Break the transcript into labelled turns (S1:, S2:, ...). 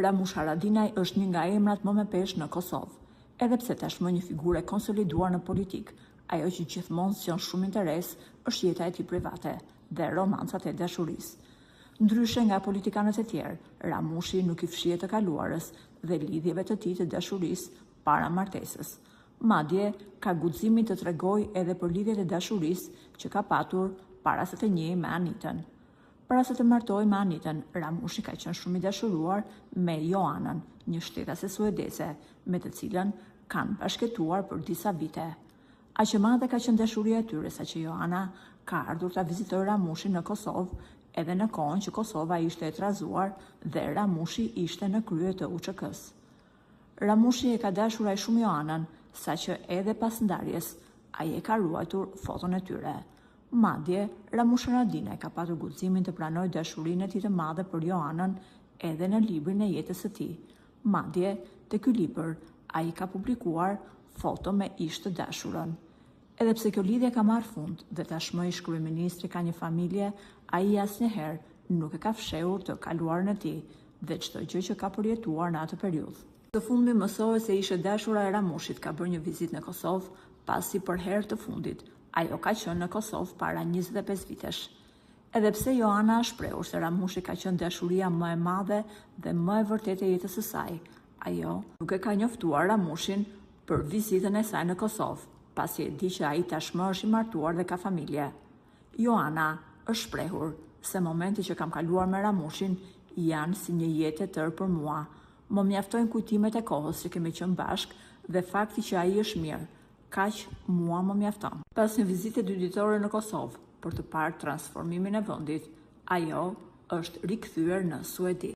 S1: Ramush Haradinaj është një nga emrat më me peshë në Kosovë, edhe pse tashmë një figurë e konsoliduar në politikë, ajo që gjithmonë sjell shumë interes është jeta e tij private dhe romancat e dashurisë. Ndryshe nga politikanët e tjerë, Ramushi nuk i fshihet të kaluarës dhe lidhjeve të tij të dashurisë para martesës. Madje ka guximin të tregojë edhe për lidhjet e dashurisë që ka patur para se të njihej me Anitën. Para se të martohej me Anitën, Ramushi ka qenë shumë i dashuruar me Joanën, një shtetase suedeze, me të cilën kanë bashkëtuar për disa vite. Aq e madhe ka qenë dashuria e tyre saqë Joana ka ardhur ta vizitojë Ramushin në Kosovë, edhe në kohën që Kosova ishte e trazuar dhe Ramushi ishte në krye të UÇK-s. Ramushi e ka dashur aq shumë Joanën, saqë edhe pas ndarjes ai e ka ruajtur foton e tyre. Madje, Ramush Haradinaj ka patur guximin të pranojë dashurinë e tij të madhe për Joanën edhe në librin e jetës së tij. Madje, te ky libër, ai ka publikuar foto me ish të dashurën. Edhe pse kjo lidhje ka marrë fund dhe tashmë ish kryeministri ka një familje, ai asnjëherë nuk e ka fshehur të kaluarën e tij dhe çdo gjë që ka përjetuar në atë periudhë. Së fundmi mësohet se ishe dashura e Ramushit ka bërë një vizitë në Kosovë, pasi për herë të fundit ajo ka qenë në Kosovë para 25 vitesh. Edhe pse Joana a shprehur se Ramushi ka qenë dashuria më e madhe dhe më e vërtetë e jetës së saj, ajo nuk e ka njoftuar Ramushin për vizitën e saj në Kosovë, pasi e di që ai tashmë është i martuar dhe ka familje. Joana është shprehur se momenti që kam kaluar me Ramushin janë si një jetë e tërë për mua. Më mjaftojnë kujtimet e kohës që kemi qenë bashkë dhe fakti që ai është mirë. Kaq mua më mjafton. Pas një vizite 2 ditore në Kosovë për të parë transformimin e vendit, ajo është rikthyer në Suedi.